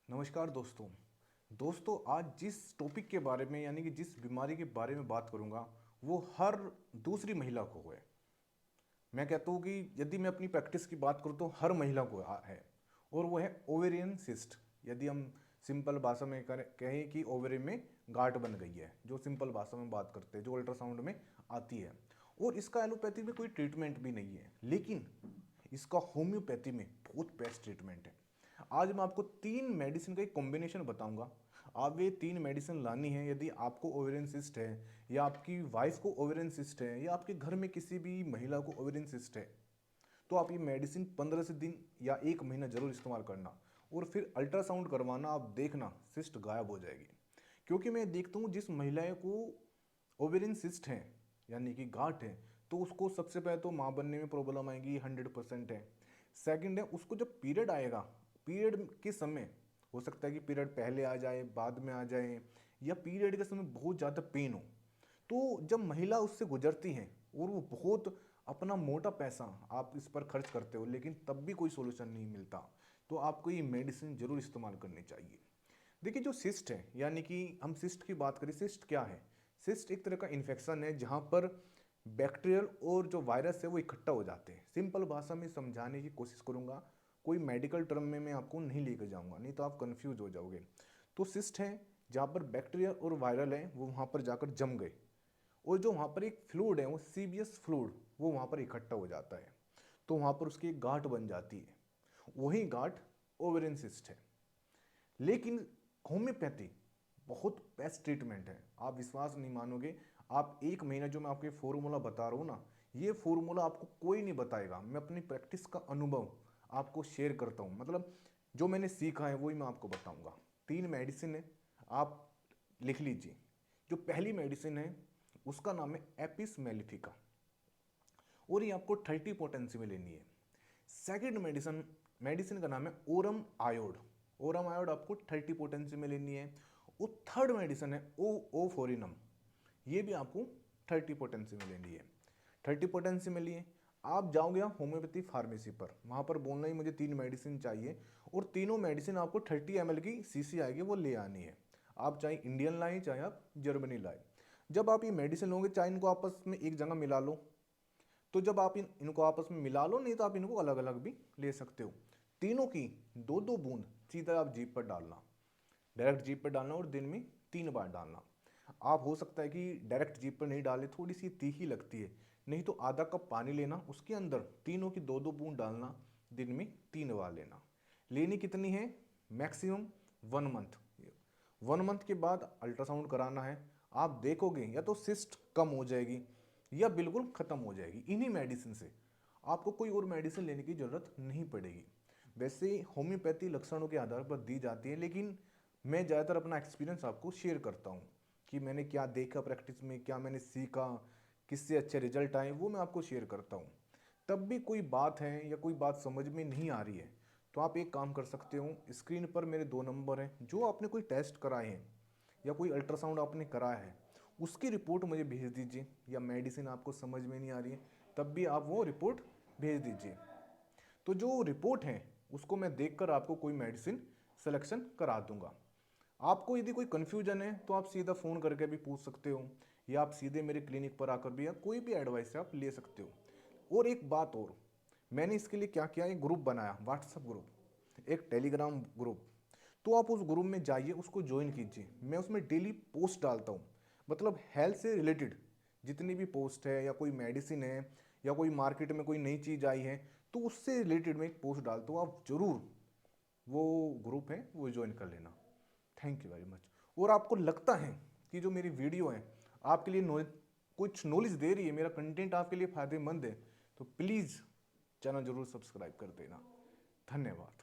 नमस्कार दोस्तों। आज जिस टॉपिक के बारे में यानी कि जिस बीमारी के बारे में बात करूंगा वो हर दूसरी महिला को है। मैं कहता हूँ कि यदि मैं अपनी प्रैक्टिस की बात करूँ तो हर महिला को है, और वो है ओवेरियन सिस्ट। यदि हम सिंपल भाषा में कहें कि ओवेरी में गांठ बन गई है, जो सिंपल भाषा में बात करते हैं, जो अल्ट्रासाउंड में आती है। और इसका एलोपैथी में कोई ट्रीटमेंट भी नहीं है, लेकिन इसका होम्योपैथी में बहुत बेस्ट ट्रीटमेंट है। आज मैं आपको 3 मेडिसिन का एक कॉम्बिनेशन बताऊंगा। आप ये 3 मेडिसिन लानी है यदि आपको ओवेरियन सिस्ट है, या आपकी वाइफ को ओवेरियन सिस्ट है, या आपके घर में किसी भी महिला को ओवेरियन सिस्ट है, तो आप ये मेडिसिन 15 से दिन या 1 महीना जरूर इस्तेमाल करना। और फिर अल्ट्रासाउंड करवाना, आप देखना सिस्ट गायब हो जाएगी। क्योंकि मैं देखता हूँ जिस महिलाएं को ओवेरियन सिस्ट है यानी कि गांठ है, तो उसको सबसे पहले तो माँ बनने में प्रॉब्लम आएगी, 100% है। सेकंड है, उसको जब पीरियड आएगा, पीरियड के समय हो सकता है कि पीरियड पहले आ जाए, बाद में आ जाए, या पीरियड के समय बहुत ज़्यादा पेन हो। तो जब महिला उससे गुजरती हैं और वो बहुत अपना मोटा पैसा आप इस पर खर्च करते हो, लेकिन तब भी कोई सोल्यूशन नहीं मिलता, तो आपको ये मेडिसिन जरूर इस्तेमाल करनी चाहिए। देखिए, जो सिस्ट है यानी कि हम सिस्ट की बात करें, सिस्ट क्या है? सिस्ट एक तरह का इन्फेक्शन है जहाँ पर बैक्टीरियल और जो वायरस है वो इकट्ठा हो जाते हैं। सिंपल भाषा में समझाने की कोशिश करूँगा, कोई मेडिकल टर्म में मैं आपको नहीं लेकर जाऊँगा, नहीं तो आप कंफ्यूज हो जाओगे। तो सिस्ट है जहाँ पर बैक्टीरिया और वायरल है वो वहाँ पर जाकर जम गए, और जो वहाँ पर एक फ्लूइड है, वो सीबियस फ्लूइड, वो वहाँ पर इकट्ठा हो जाता है, तो वहाँ पर उसकी एक गांठ बन जाती है। वही गांठ ओवेरियन सिस्ट है। लेकिन होम्योपैथी बहुत बेस्ट ट्रीटमेंट है, आप विश्वास नहीं मानोगे। आप 1 महीना जो मैं आपको फॉर्मूला बता रहा हूँ ना, ये फॉर्मूला आपको कोई नहीं बताएगा। मैं अपनी प्रैक्टिस का अनुभव आपको शेयर करता हूँ, मतलब जो मैंने सीखा है वही मैं आपको बताऊँगा। 3 मेडिसिन है, आप लिख लीजिए। जो पहली मेडिसिन है उसका नाम है एपिस मेलिफिका, और ये आपको 30 पोटेंसी में लेनी है। सेकंड मेडिसिन मेडिसिन का नाम है ओरम आयोड। ओरम आयोड आपको 30 पोटेंसी में लेनी है। और थर्ड मेडिसिन है ओ फोरिनम, ये भी आपको 30 पोटेंसी में लेनी है। 30 पोटेंसी में लिए आप जाओगे आप होम्योपैथी फार्मेसी पर, वहाँ पर बोलना ही मुझे 3 मेडिसिन चाहिए, और तीनों मेडिसिन आपको 30 ml की सीसी आएगी, वो ले आनी है। आप चाहे इंडियन लाएं चाहे आप जर्मनी लाएं। जब आप ये मेडिसिन लोगे, चाहे इनको आपस में एक जगह मिला लो, तो जब आप इनको आपस में मिला लो, नहीं तो आप इनको अलग अलग भी ले सकते हो। तीनों की 2-2 बूंद सीधा आप जीभ पर डालना, डायरेक्ट जीभ पर डालना, और दिन में 3 बार डालना। आप हो सकता है कि डायरेक्ट जीभ पर नहीं डाले, थोड़ी सी तीखी लगती है, नहीं तो आधा कप पानी लेना, उसके अंदर तीनों की 2-2 बूंद डालना, दिन में 3 बार लेना। लेनी कितनी है? Maximum 1 month. 1 मंथ के बाद अल्ट्रासाउंड कराना है। आप देखोगे या तो सिस्ट कम हो जाएगी या बिल्कुल ख़त्म हो जाएगी। इन्हीं मेडिसिन से आपको कोई और मेडिसिन लेने की ज़रूरत नहीं पड़ेगी। वैसे होम्योपैथी लक्षणों के आधार पर दी जाती है, लेकिन मैं ज़्यादातर अपना एक्सपीरियंस आपको शेयर करता हूँ कि मैंने क्या देखा प्रैक्टिस में, क्या मैंने सीखा, किससे अच्छे रिजल्ट आए, वो मैं आपको शेयर करता हूँ। तब भी कोई बात है या कोई बात समझ में नहीं आ रही है, तो आप एक काम कर सकते हो, स्क्रीन पर मेरे 2 नंबर हैं। जो आपने कोई टेस्ट कराए हैं या कोई अल्ट्रासाउंड आपने कराया है, उसकी रिपोर्ट मुझे भेज दीजिए। या मेडिसिन आपको समझ में नहीं आ रही है, तब भी आप वो रिपोर्ट भेज दीजिए। तो जो रिपोर्ट है उसको मैं देखकर आपको कोई मेडिसिन सिलेक्शन करा दूंगा। आपको यदि कोई कन्फ्यूजन है तो आप सीधा फ़ोन करके भी पूछ सकते हो, या आप सीधे मेरे क्लिनिक पर आकर भी या कोई भी एडवाइस आप ले सकते हो। और एक बात और, मैंने इसके लिए क्या किया, एक ग्रुप बनाया, व्हाट्सएप ग्रुप, एक टेलीग्राम ग्रुप। तो आप उस ग्रुप में जाइए, उसको ज्वाइन कीजिए। मैं उसमें डेली पोस्ट डालता हूँ, मतलब हेल्थ से रिलेटेड जितनी भी पोस्ट है, या कोई मेडिसिन है, या कोई मार्केट में कोई नई चीज़ आई है, तो उससे रिलेटेड मैं एक पोस्ट डालता हूँ। आप ज़रूर वो ग्रुप है वो ज्वाइन कर लेना। Thank you very much. और आपको लगता है कि जो मेरी वीडियो है आपके लिए कुछ नॉलेज दे रही है, मेरा कंटेंट आपके लिए फ़ायदेमंद है, तो प्लीज़ चैनल ज़रूर सब्सक्राइब कर देना। धन्यवाद।